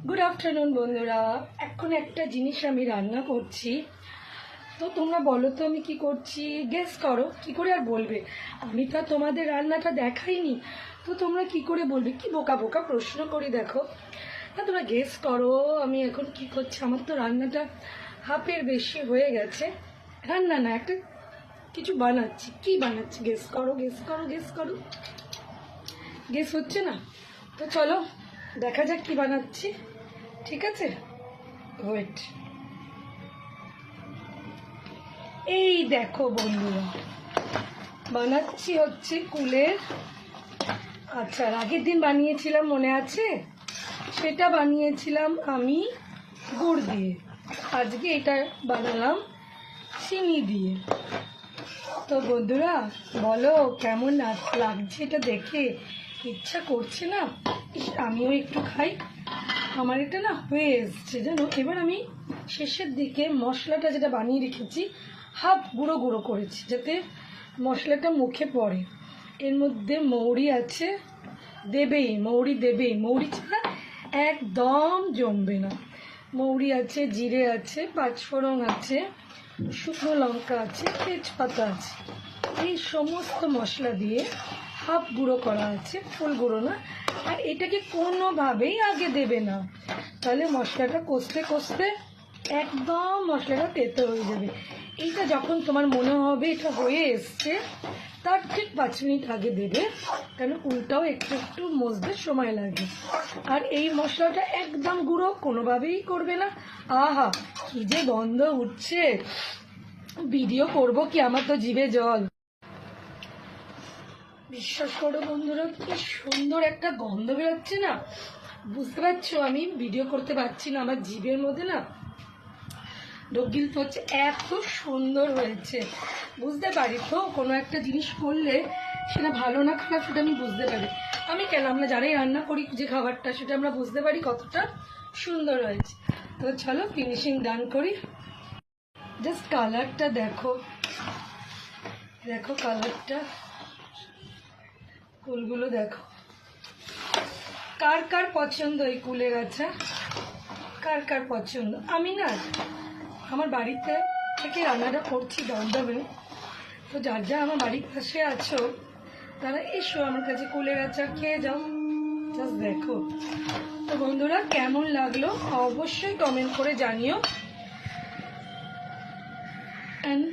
Good afternoon বন্ধুরা। এখন একটা জিনিস আমি রান্না করছি, তো তোমরা বলো তো আমি কি করছি, গেস করো। কি করে আর বলবে, আমি তো আর তোমাদের রান্নাটা দেখাইনি, তো তোমরা কি করে বলবে? কি বোকা বোকা প্রশ্ন করি দেখো না, তোমরা গেস করো আমি এখন কি করছি। আমার তো রান্নাটা হাফের বেশি হয়ে গেছে। রান্না না, একটা কিছু বানাচ্ছি। কি বানাচ্ছি গেস করো, গেস করো, গেস করো। গেস হচ্ছে না, তো চলো দেখা যাক কি বানাচ্ছি। ঠিক আছে, ওয়েট। এই দেখো বন্ধুরা, বানাচ্ছি হচ্ছে কুলের আচার। আগের দিন বানিয়েছিলাম, মনে আছে? সেটা বানিয়েছিলাম আমি গুড় দিয়ে। আজকে এটা বানালাম চিনি দিয়ে। তো বন্ধুরা বলো কেমন লাগছে এটা দেখে? ইচ্ছা করছে না আমিও একটু খাই? আমার এটা না হয়ে এসছে জানো। এবার আমি শেষের দিকে মশলাটা যেটা বানিয়ে রেখেছি হাফ গুঁড়ো গুঁড়ো করেছি, যাতে মশলাটা মুখে পড়ে। এর মধ্যে মৌরি আছে, দেবেই মৌরি, দেবেই মৌরি ছাড়া একদম জমবে না। মৌরি আছে, জিরে আছে, পাঁচফোড়ন আছে, শুকনো লঙ্কা আছে, তেজপাতা আছে। এই সমস্ত মশলা দিয়ে হাফ গুঁড়ো করা আছে, ফুল গুঁড়ো না। আর এটাকে কোনোভাবেই আগে দেবে না, তাহলে মশলাটা কষতে কষতে একদম মশলাটা তেতো হয়ে যাবে। এইটা যখন তোমার মনে হবে এটা হয়ে এসছে, তার ঠিক 5 মিনিট আগে দেবে, কেন কুলটাও একটু একটু মজতে সময় লাগে। আর এই মশলাটা একদম গুঁড়ো কোনোভাবেই করবে না। আহা কি যে গন্ধ উঠছে, ভিডিও করব কি, আমার তো জিভে জল। বিশ্বাস করো বন্ধুরা, কি সুন্দর একটা গন্ধ বেরোচ্ছে না, বুঝতে পারছো? আমি ভিডিও করতে পারছি না, আমার জিভের মধ্যে না ঢোক গিলতে হচ্ছে, এত সুন্দর হয়েছে। বুঝতে পারি তো কোনো একটা জিনিস করলে সেটা ভালো না খারাপ সেটা আমি বুঝতে পারি। আমি কেন, আমরা যারাই রান্না করি যে খাবারটা, সেটা আমরা বুঝতে পারি কতটা সুন্দর হয়েছে। তো চলো ফিনিশিং ডান করি। জাস্ট কালারটা দেখো, দেখো কালারটা, কুলগুলো দেখো। কার কার পছন্দ এই কুলের আচার? কার কার পছন্দ? আমি না আমার বাড়িতে থেকে রান্নাটা করছি দমদমে, তো যার যা আমার বাড়ির পাশে আছো তারা এসো আমার কাছে কুলের আচার খেয়ে যাও। জাস্ট দেখো। তো বন্ধুরা কেমন লাগলো অবশ্যই কমেন্ট করে জানিও। অ্যান্ড